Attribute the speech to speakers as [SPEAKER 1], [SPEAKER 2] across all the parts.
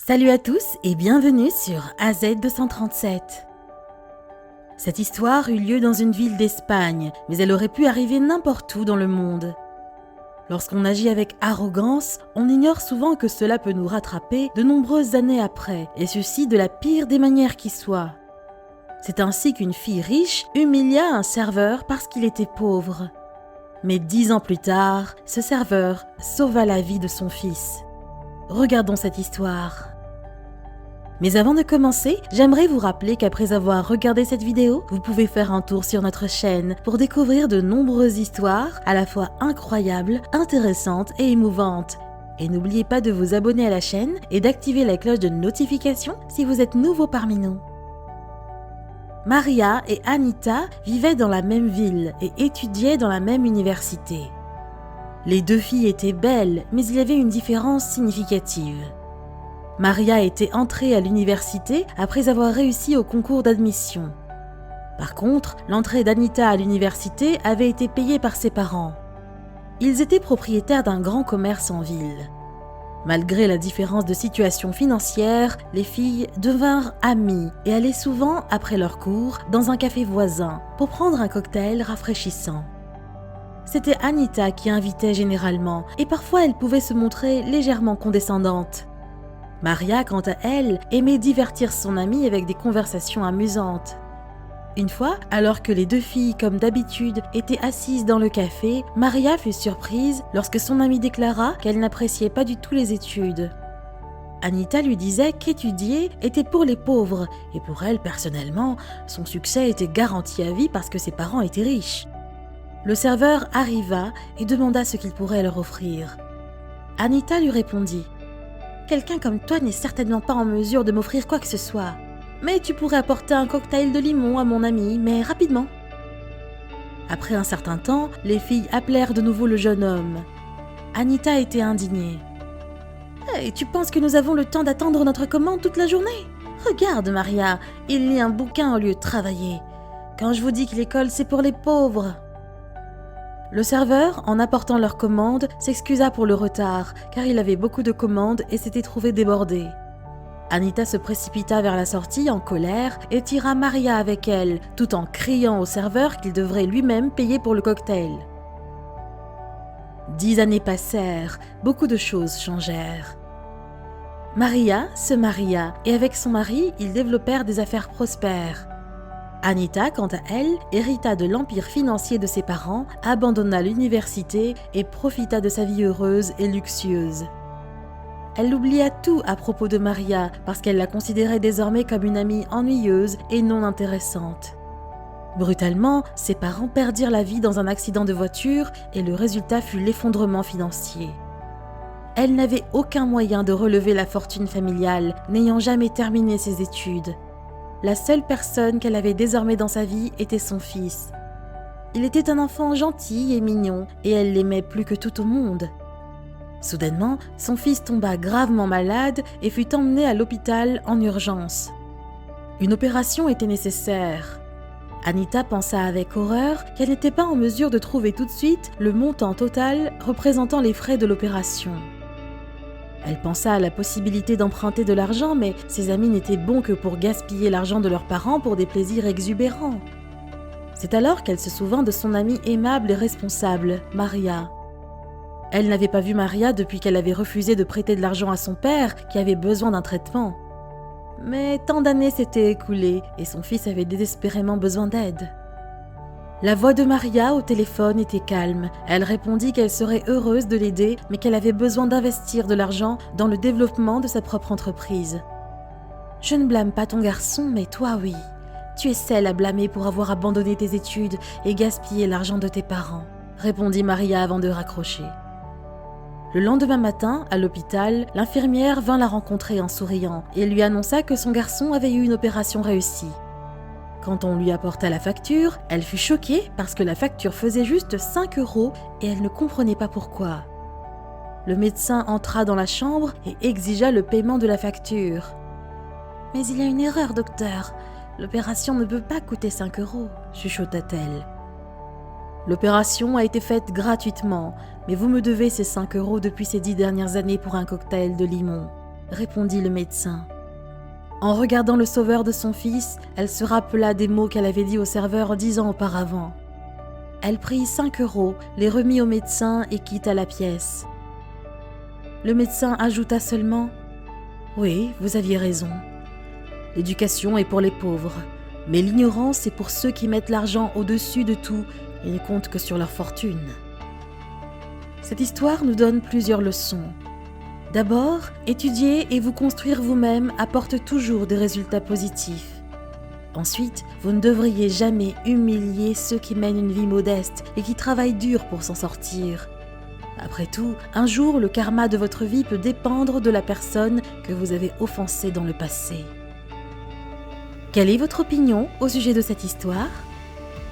[SPEAKER 1] Salut à tous et bienvenue sur AZ237. Cette histoire eut lieu dans une ville d'Espagne, mais elle aurait pu arriver n'importe où dans le monde. Lorsqu'on agit avec arrogance, on ignore souvent que cela peut nous rattraper de nombreuses années après, et ceci de la pire des manières qui soit. C'est ainsi qu'une fille riche humilia un serveur parce qu'il était pauvre. Mais 10 ans plus tard, ce serveur sauva la vie de son fils. Regardons cette histoire. Mais avant de commencer, j'aimerais vous rappeler qu'après avoir regardé cette vidéo, vous pouvez faire un tour sur notre chaîne pour découvrir de nombreuses histoires à la fois incroyables, intéressantes et émouvantes. Et n'oubliez pas de vous abonner à la chaîne et d'activer la cloche de notification si vous êtes nouveau parmi nous. Maria et Anita vivaient dans la même ville et étudiaient dans la même université. Les deux filles étaient belles, mais il y avait une différence significative. Maria était entrée à l'université après avoir réussi au concours d'admission. Par contre, l'entrée d'Anita à l'université avait été payée par ses parents. Ils étaient propriétaires d'un grand commerce en ville. Malgré la différence de situation financière, les filles devinrent amies et allaient souvent, après leurs cours, dans un café voisin pour prendre un cocktail rafraîchissant. C'était Anita qui invitait généralement et parfois elle pouvait se montrer légèrement condescendante. Maria, quant à elle, aimait divertir son amie avec des conversations amusantes. Une fois, alors que les deux filles, comme d'habitude, étaient assises dans le café, Maria fut surprise lorsque son amie déclara qu'elle n'appréciait pas du tout les études. Anita lui disait qu'étudier était pour les pauvres, et pour elle, personnellement, son succès était garanti à vie parce que ses parents étaient riches. Le serveur arriva et demanda ce qu'il pourrait leur offrir. Anita lui répondit: quelqu'un comme toi n'est certainement pas en mesure de m'offrir quoi que ce soit. Mais tu pourrais apporter un cocktail de limon à mon ami, mais rapidement. Après un certain temps, les filles appelèrent de nouveau le jeune homme. Anita était indignée. Hey, tu penses que nous avons le temps d'attendre notre commande toute la journée? Regarde, Maria, il lit un bouquin au lieu de travailler. Quand je vous dis que l'école, c'est pour les pauvres. Le serveur, en apportant leur commande, s'excusa pour le retard, car il avait beaucoup de commandes et s'était trouvé débordé. Anita se précipita vers la sortie en colère et tira Maria avec elle, tout en criant au serveur qu'il devrait lui-même payer pour le cocktail. 10 années passèrent, beaucoup de choses changèrent. Maria se maria et avec son mari, ils développèrent des affaires prospères. Anita, quant à elle, hérita de l'empire financier de ses parents, abandonna l'université et profita de sa vie heureuse et luxueuse. Elle oublia tout à propos de Maria parce qu'elle la considérait désormais comme une amie ennuyeuse et non intéressante. Brutalement, ses parents perdirent la vie dans un accident de voiture et le résultat fut l'effondrement financier. Elle n'avait aucun moyen de relever la fortune familiale, n'ayant jamais terminé ses études. La seule personne qu'elle avait désormais dans sa vie était son fils. Il était un enfant gentil et mignon, et elle l'aimait plus que tout au monde. Soudainement, son fils tomba gravement malade et fut emmené à l'hôpital en urgence. Une opération était nécessaire. Anita pensa avec horreur qu'elle n'était pas en mesure de trouver tout de suite le montant total représentant les frais de l'opération. Elle pensa à la possibilité d'emprunter de l'argent, mais ses amis n'étaient bons que pour gaspiller l'argent de leurs parents pour des plaisirs exubérants. C'est alors qu'elle se souvint de son amie aimable et responsable, Maria. Elle n'avait pas vu Maria depuis qu'elle avait refusé de prêter de l'argent à son père qui avait besoin d'un traitement. Mais tant d'années s'étaient écoulées et son fils avait désespérément besoin d'aide. La voix de Maria au téléphone était calme. Elle répondit qu'elle serait heureuse de l'aider, mais qu'elle avait besoin d'investir de l'argent dans le développement de sa propre entreprise. « Je ne blâme pas ton garçon, mais toi oui. Tu es celle à blâmer pour avoir abandonné tes études et gaspillé l'argent de tes parents, » répondit Maria avant de raccrocher. Le lendemain matin, à l'hôpital, l'infirmière vint la rencontrer en souriant et lui annonça que son garçon avait eu une opération réussie. Quand on lui apporta la facture, elle fut choquée parce que la facture faisait juste 5 € et elle ne comprenait pas pourquoi. Le médecin entra dans la chambre et exigea le paiement de la facture. « Mais il y a une erreur, docteur. L'opération ne peut pas coûter 5 €, chuchota-t-elle. « L'opération a été faite gratuitement, mais vous me devez ces 5 € depuis ces 10 dernières années pour un cocktail de limon. » répondit le médecin. En regardant le sauveur de son fils, elle se rappela des mots qu'elle avait dit au serveur 10 ans auparavant. Elle prit 5 €, les remit au médecin et quitta la pièce. Le médecin ajouta seulement « Oui, vous aviez raison. L'éducation est pour les pauvres, mais l'ignorance est pour ceux qui mettent l'argent au-dessus de tout et ne comptent que sur leur fortune. » Cette histoire nous donne plusieurs leçons. D'abord, étudier et vous construire vous-même apporte toujours des résultats positifs. Ensuite, vous ne devriez jamais humilier ceux qui mènent une vie modeste et qui travaillent dur pour s'en sortir. Après tout, un jour, le karma de votre vie peut dépendre de la personne que vous avez offensée dans le passé. Quelle est votre opinion au sujet de cette histoire?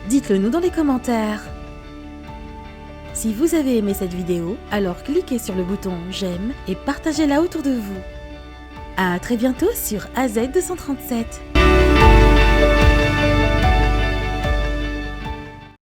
[SPEAKER 1] Dites-le nous dans les commentaires. Si vous avez aimé cette vidéo, alors cliquez sur le bouton j'aime et partagez-la autour de vous. À très bientôt sur AZ237.